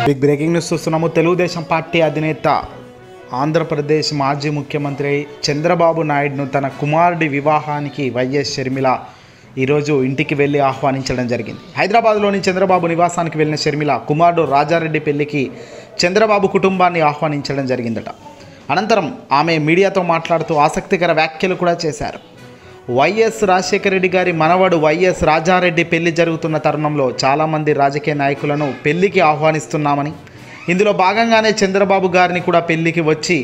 Big breaking news చూస్తున్నాము. Telugu Desam party అధినేత ఆంధ్రప్రదేశ్ మాజీ ముఖ్యమంత్రి చంద్రబాబు నాయుడును తన కుమారుడి వివాహానికి వైఎస్ షర్మిల ఈరోజు ఇంటికి వెళ్ళి ఆహ్వానించడం జరిగింది. హైదరాబాద్లోని చంద్రబాబు నివాసానికి వెళ్ళిన షర్మిల కుమారుడు రాజారెడ్డి పెళ్లికి చంద్రబాబు కుటుంబాన్ని ఆహ్వానించడం జరిగిందట. అనంతరం ఆమె మీడియాతో మాట్లాడుతూ ఆసక్తికర వ్యాఖ్యలు కూడా చేశారు. వైఎస్ రాజశేఖర రెడ్డి గారి మనవడు వైఎస్ రాజారెడ్డి పెళ్లి జరుగుతున్న తరుణంలో చాలామంది రాజకీయ నాయకులను పెళ్లికి ఆహ్వానిస్తున్నామని, ఇందులో భాగంగానే చంద్రబాబు గారిని కూడా పెళ్లికి వచ్చి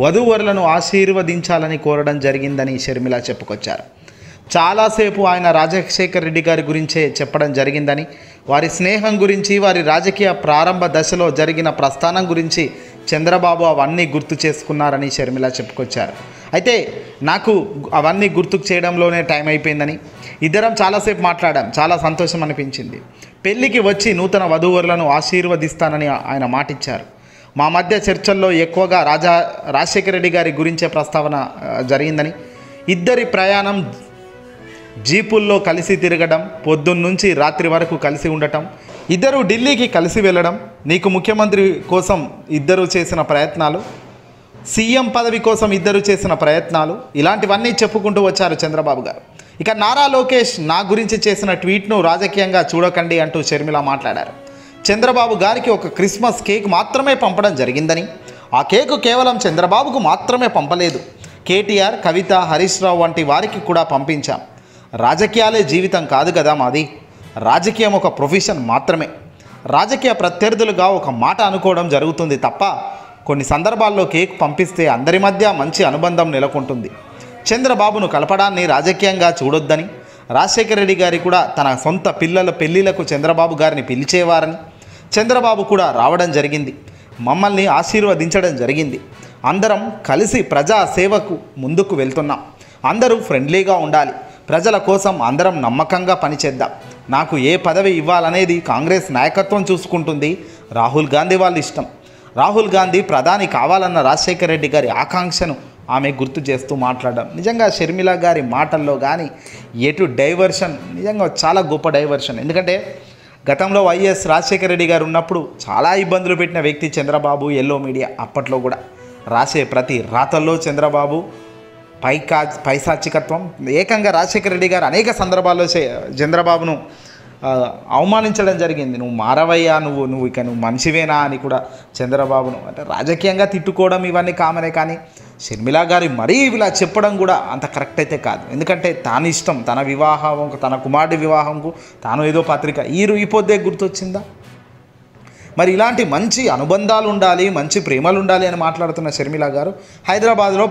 వధూవరులను ఆశీర్వదించాలని కోరడం జరిగిందని షర్మిల చెప్పుకొచ్చారు. చాలాసేపు ఆయన రాజశేఖర రెడ్డి గారి గురించే చెప్పడం జరిగిందని, వారి స్నేహం గురించి, వారి రాజకీయ ప్రారంభ దశలో జరిగిన ప్రస్థానం గురించి చంద్రబాబు అవన్నీ గుర్తు చేసుకున్నారని షర్మిల చెప్పుకొచ్చారు. అయితే నాకు అవన్నీ గుర్తుకు చేయడంలోనే టైం అయిపోయిందని, ఇద్దరం చాలాసేపు మాట్లాడాం, చాలా సంతోషం అనిపించింది. పెళ్లికి వచ్చి నూతన వధూవరులను ఆశీర్వదిస్తానని ఆయన మాటిచ్చారు. మా మధ్య చర్చల్లో ఎక్కువగా రాజశేఖర రెడ్డి గారి గురించే ప్రస్తావన జరిగిందని, ఇద్దరి ప్రయాణం జీపుల్లో కలిసి తిరగడం, పొద్దున్నుంచి రాత్రి వరకు కలిసి ఉండటం, ఇద్దరు ఢిల్లీకి కలిసి వెళ్ళడం, నీకు ముఖ్యమంత్రి కోసం ఇద్దరు చేసిన ప్రయత్నాలు, సీఎం పదవి కోసం ఇద్దరు చేసిన ప్రయత్నాలు, ఇలాంటివన్నీ చెప్పుకుంటూ వచ్చారు చంద్రబాబు గారు. ఇక నారా లోకేష్ నా గురించి చేసిన ట్వీట్ను రాజకీయంగా చూడకండి అంటూ షర్మిల మాట్లాడారు. చంద్రబాబు గారికి ఒక క్రిస్మస్ కేక్ మాత్రమే పంపడం జరిగిందని, ఆ కేకు కేవలం చంద్రబాబుకు మాత్రమే పంపలేదు, కేటీఆర్, కవిత, హరీష్ రావు వంటి వారికి కూడా పంపించాం. రాజకీయాలే జీవితం కాదు కదా మాది, రాజకీయం ఒక ప్రొఫెషన్ మాత్రమే. రాజకీయ ప్రత్యర్థులుగా ఒక మాట అనుకోవడం జరుగుతుంది తప్ప కొన్ని సందర్భాల్లో కేక్ పంపిస్తే అందరి మధ్య మంచి అనుబంధం నెలకొంటుంది. చంద్రబాబును కలపడాన్ని రాజకీయంగా చూడొద్దని, రాజశేఖర రెడ్డి గారి కూడా తన సొంత పిల్లల పెళ్లిళ్లకు చంద్రబాబు గారిని పిలిచేవారని, చంద్రబాబు కూడా రావడం జరిగింది, మమ్మల్ని ఆశీర్వదించడం జరిగింది. అందరం కలిసి ప్రజా సేవకు ముందుకు వెళ్తున్నాం. అందరూ ఫ్రెండ్లీగా ఉండాలి. ప్రజల కోసం అందరం నమ్మకంగా పనిచేద్దాం. నాకు ఏ పదవి ఇవ్వాలనేది కాంగ్రెస్ నాయకత్వం చూసుకుంటుంది. రాహుల్ గాంధీ వాళ్ళ ఇష్టం. రాహుల్ గాంధీ ప్రధాని కావాలన్న రాజశేఖర రెడ్డి గారి ఆకాంక్షను ఆమె గుర్తు చేస్తూ మాట్లాడడం నిజంగా షర్మిల గారి మాటల్లో కానీ ఎటు డైవర్షన్, నిజంగా చాలా గొప్ప డైవర్షన్. ఎందుకంటే గతంలో వైఎస్ రాజశేఖర రెడ్డి గారు ఉన్నప్పుడు చాలా ఇబ్బందులు పెట్టిన వ్యక్తి చంద్రబాబు. ఎల్లో మీడియా అప్పట్లో కూడా రాసే ప్రతి రాతల్లో చంద్రబాబు పైశాచికత్వం. ఏకంగా రాజశేఖర రెడ్డి గారు అనేక సందర్భాల్లో చంద్రబాబును అవమానించడం జరిగింది. నువ్వు మారవయ్యా, నువ్వు మనిషివేనా అని కూడా చంద్రబాబును అంటే రాజకీయంగా తిట్టుకోవడం ఇవన్నీ కామనే. కానీ షర్మిల గారి మరీ ఇలా చెప్పడం కూడా అంత కరెక్ట్ అయితే కాదు. ఎందుకంటే తాను ఇష్టం, తన వివాహం, తన కుమారుడి వివాహంకు తాను ఏదో పత్రిక ఈ పొద్దే గుర్తొచ్చిందా? మరి ఇలాంటి మంచి అనుబంధాలు ఉండాలి, మంచి ప్రేమలు ఉండాలి అని మాట్లాడుతున్న షర్మిల గారు హైదరాబాద్లో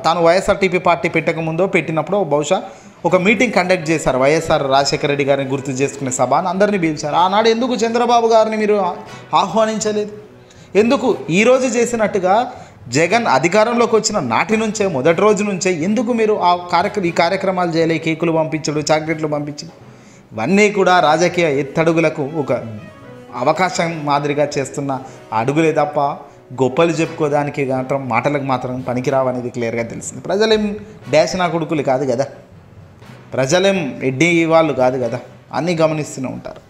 తాను వైఎస్ఆర్టీపీ పార్టీ పెట్టకముందో పెట్టినప్పుడు బహుశా ఒక మీటింగ్ కండక్ట్ చేశారు. వైఎస్ఆర్ రాజశేఖర రెడ్డి గారిని గుర్తు చేసుకునే సభ అని అందరినీ పిలిచారు. ఆనాడు ఎందుకు చంద్రబాబు గారిని మీరు ఆహ్వానించలేదు? ఎందుకు ఈరోజు చేసినట్టుగా జగన్ అధికారంలోకి వచ్చిన నాటి నుంచే, మొదటి రోజు నుంచే ఎందుకు మీరు ఈ కార్యక్రమాలు చేయలే? కేకులు పంపించడు, చాక్లెట్లు పంపించడు, ఇవన్నీ కూడా రాజకీయ ఎత్తడుగులకు ఒక అవకాశం మాదిరిగా చేస్తున్న అడుగులే తప్ప గొప్పలు చెప్పుకోవడానికి మాత్రం మాటలకు మాత్రం పనికిరావనేది క్లియర్గా తెలిసింది. ప్రజలేం డాష్ నా కొడుకులు కాదు కదా, ప్రజలేం ఎడ్డి వాళ్ళు కాదు కదా, అన్నీ గమనిస్తూనే ఉంటారు.